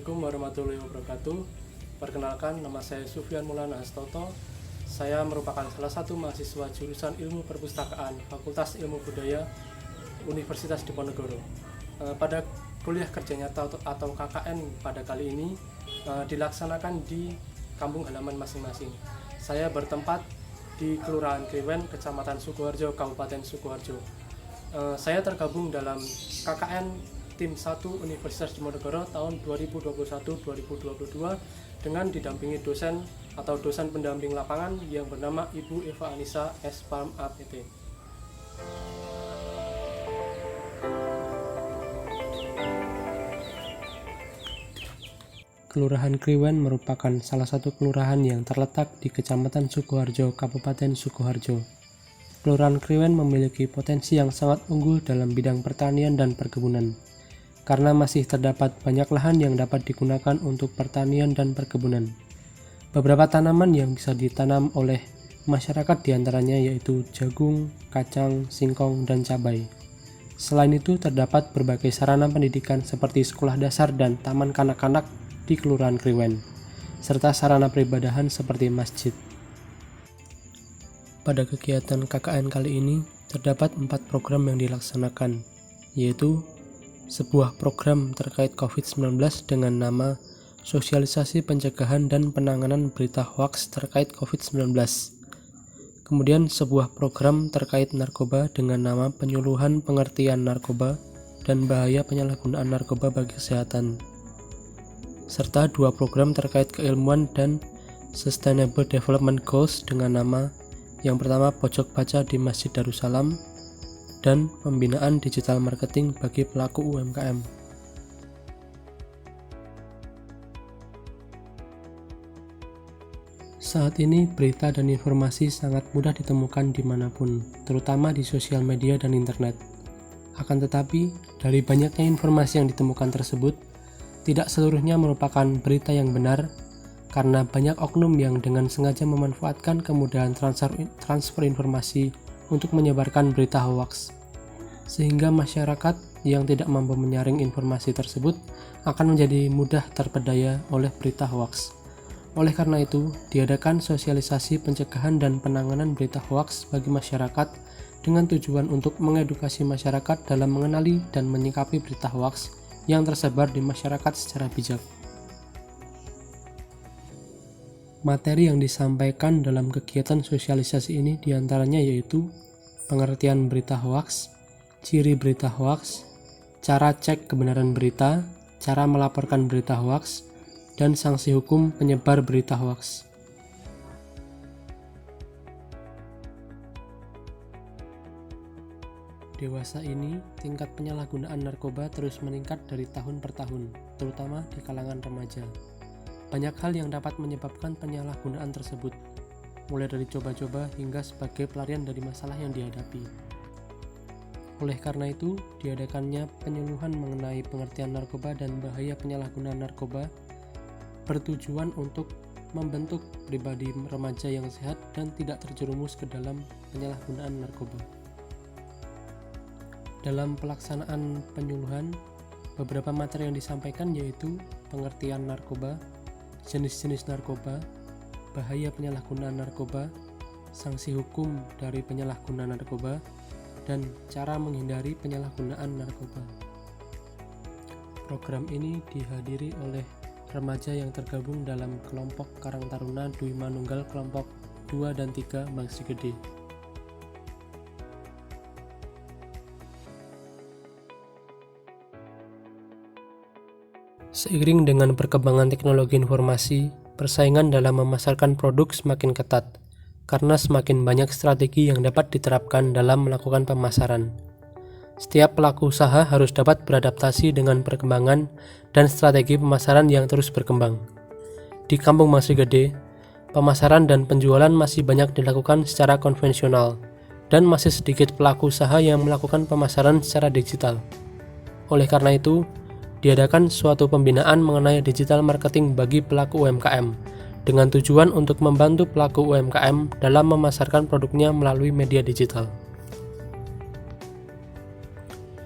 Assalamualaikum warahmatullahi wabarakatuh. Perkenalkan, nama saya Sufyan Maulana Hastoto. Saya merupakan salah satu mahasiswa jurusan Ilmu Perpustakaan Fakultas Ilmu Budaya Universitas Diponegoro. Pada kuliah kerja nyata atau KKN pada kali ini dilaksanakan di kampung halaman masing-masing. Saya bertempat di Kelurahan Kriwen, Kecamatan Sukoharjo, Kabupaten Sukoharjo. Saya tergabung dalam KKN Tim 1 Universitas Diponegoro tahun 2021-2022 dengan didampingi dosen atau dosen pendamping lapangan yang bernama Ibu Eva Anissa S.Farm APT. Kelurahan Kriwen merupakan salah satu kelurahan yang terletak di Kecamatan Sukoharjo, Kabupaten Sukoharjo. Kelurahan Kriwen memiliki potensi yang sangat unggul dalam bidang pertanian dan perkebunan, karena masih terdapat banyak lahan yang dapat digunakan untuk pertanian dan perkebunan. Beberapa tanaman yang bisa ditanam oleh masyarakat diantaranya yaitu jagung, kacang, singkong, dan cabai. Selain itu terdapat berbagai sarana pendidikan seperti sekolah dasar dan taman kanak-kanak di Kelurahan Kriwen, serta sarana peribadahan seperti masjid. Pada kegiatan KKN kali ini terdapat 4 program yang dilaksanakan, yaitu sebuah program terkait COVID-19 dengan nama Sosialisasi Pencegahan dan Penanganan Berita Hoaks terkait COVID-19. Kemudian sebuah program terkait narkoba dengan nama Penyuluhan Pengertian Narkoba dan Bahaya Penyalahgunaan Narkoba bagi Kesehatan. Serta 2 program terkait keilmuan dan Sustainable Development Goals dengan nama yang pertama Pojok Baca di Masjid Darussalam dan pembinaan digital marketing bagi pelaku UMKM. Saat ini berita dan informasi sangat mudah ditemukan dimanapun, terutama di sosial media dan internet. Akan tetapi, dari banyaknya informasi yang ditemukan tersebut, tidak seluruhnya merupakan berita yang benar, karena banyak oknum yang dengan sengaja memanfaatkan kemudahan transfer informasi untuk menyebarkan berita hoaks, sehingga masyarakat yang tidak mampu menyaring informasi tersebut akan menjadi mudah terpedaya oleh berita hoaks. Oleh karena itu, diadakan sosialisasi pencegahan dan penanganan berita hoaks bagi masyarakat dengan tujuan untuk mengedukasi masyarakat dalam mengenali dan menyikapi berita hoaks yang tersebar di masyarakat secara bijak. Materi yang disampaikan dalam kegiatan sosialisasi ini diantaranya yaitu pengertian berita hoaks, ciri berita hoaks, cara cek kebenaran berita, cara melaporkan berita hoaks, dan sanksi hukum penyebar berita hoaks. Dewasa ini, tingkat penyalahgunaan narkoba terus meningkat dari tahun per tahun, terutama di kalangan remaja. Banyak hal yang dapat menyebabkan penyalahgunaan tersebut, mulai dari coba-coba hingga sebagai pelarian dari masalah yang dihadapi. Oleh karena itu, diadakannya penyuluhan mengenai pengertian narkoba dan bahaya penyalahgunaan narkoba bertujuan untuk membentuk pribadi remaja yang sehat dan tidak terjerumus ke dalam penyalahgunaan narkoba. Dalam pelaksanaan penyuluhan, beberapa materi yang disampaikan yaitu pengertian narkoba, jenis-jenis narkoba, bahaya penyalahgunaan narkoba, sanksi hukum dari penyalahgunaan narkoba, dan cara menghindari penyalahgunaan narkoba. Program ini dihadiri oleh remaja yang tergabung dalam kelompok Karang Taruna Dwi Manunggal kelompok 2 dan 3 Mangsi Gede. Seiring dengan perkembangan teknologi informasi, persaingan dalam memasarkan produk semakin ketat, karena semakin banyak strategi yang dapat diterapkan dalam melakukan pemasaran. Setiap pelaku usaha harus dapat beradaptasi dengan perkembangan dan strategi pemasaran yang terus berkembang. Di Kampung Mangsi Gede, pemasaran dan penjualan masih banyak dilakukan secara konvensional, dan masih sedikit pelaku usaha yang melakukan pemasaran secara digital. Oleh karena itu, diadakan suatu pembinaan mengenai digital marketing bagi pelaku UMKM, dengan tujuan untuk membantu pelaku UMKM dalam memasarkan produknya melalui media digital.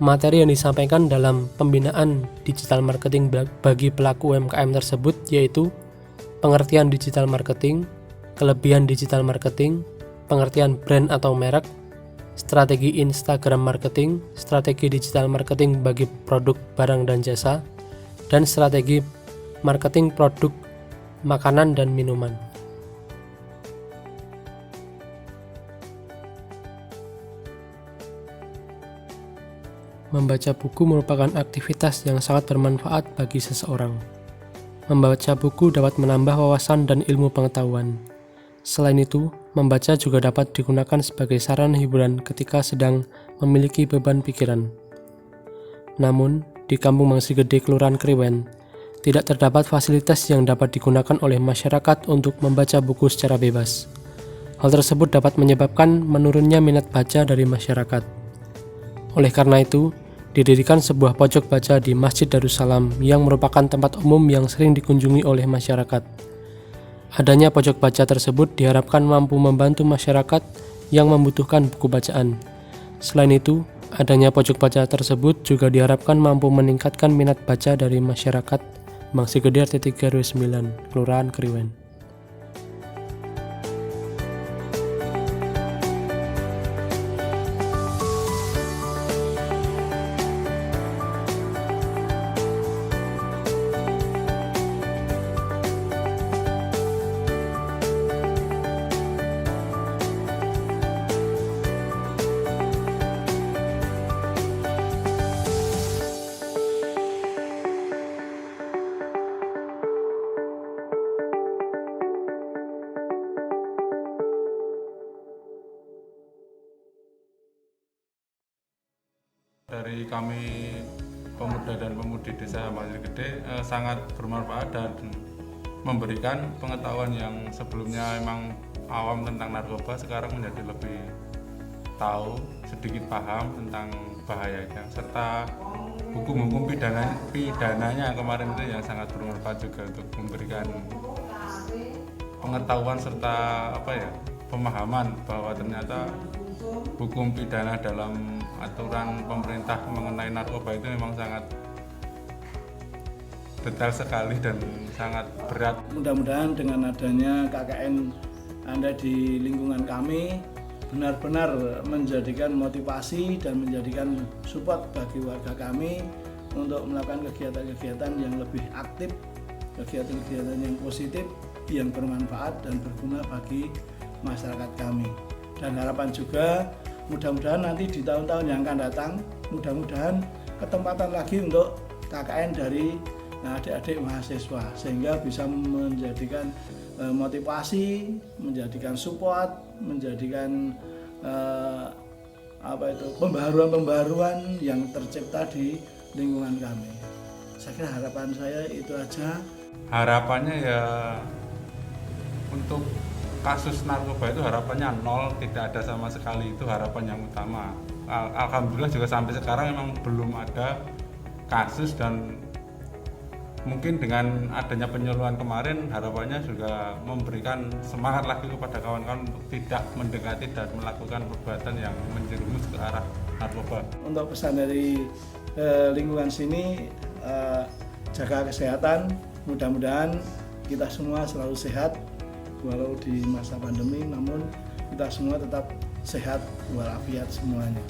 Materi yang disampaikan dalam pembinaan digital marketing bagi pelaku UMKM tersebut yaitu pengertian digital marketing, kelebihan digital marketing, pengertian brand atau merek, strategi Instagram marketing, strategi digital marketing bagi produk, barang, dan jasa, dan strategi marketing produk makanan dan minuman. Membaca buku merupakan aktivitas yang sangat bermanfaat bagi seseorang. Membaca buku dapat menambah wawasan dan ilmu pengetahuan. Selain itu, membaca juga dapat digunakan sebagai sarana hiburan ketika sedang memiliki beban pikiran. Namun, di Kampung Mangsi Gede, Kelurahan Kriwen, tidak terdapat fasilitas yang dapat digunakan oleh masyarakat untuk membaca buku secara bebas. Hal tersebut dapat menyebabkan menurunnya minat baca dari masyarakat. Oleh karena itu, didirikan sebuah pojok baca di Masjid Darussalam yang merupakan tempat umum yang sering dikunjungi oleh masyarakat. Adanya pojok baca tersebut diharapkan mampu membantu masyarakat yang membutuhkan buku bacaan. Selain itu, adanya pojok baca tersebut juga diharapkan mampu meningkatkan minat baca dari masyarakat Mangsi Gede RT 3 RW 9, Kelurahan Kriwen. Dari kami pemuda dan pemudi desa Mangsi Gede sangat bermanfaat dan memberikan pengetahuan yang sebelumnya emang awam tentang narkoba, sekarang menjadi lebih tahu, sedikit paham tentang bahayanya, serta hukum-hukum pidananya kemarin itu yang sangat bermanfaat juga untuk memberikan pengetahuan serta pemahaman bahwa ternyata hukum pidana dalam aturan pemerintah mengenai narkoba itu memang sangat detail sekali dan sangat berat. Mudah-mudahan dengan adanya KKN Anda di lingkungan kami benar-benar menjadikan motivasi dan menjadikan support bagi warga kami untuk melakukan kegiatan-kegiatan yang lebih aktif, kegiatan-kegiatan yang positif, yang bermanfaat dan berguna bagi masyarakat kami. Dan harapan juga mudah-mudahan nanti di tahun-tahun yang akan datang, mudah-mudahan ketempatan lagi untuk KKN dari adik-adik mahasiswa, sehingga bisa menjadikan motivasi, menjadikan support, menjadikan pembaharuan-pembaharuan yang tercipta di lingkungan kami. Saya kira harapan saya itu aja. Harapannya ya untuk kasus narkoba itu harapannya nol, tidak ada sama sekali, itu harapan yang utama. Alhamdulillah juga sampai sekarang memang belum ada kasus, dan mungkin dengan adanya penyuluhan kemarin harapannya juga memberikan semangat lagi kepada kawan-kawan untuk tidak mendekati dan melakukan perbuatan yang menjerumus ke arah narkoba. Untuk pesan dari lingkungan sini, jaga kesehatan, mudah-mudahan kita semua selalu sehat walau di masa pandemi, namun kita semua tetap sehat walafiat semuanya.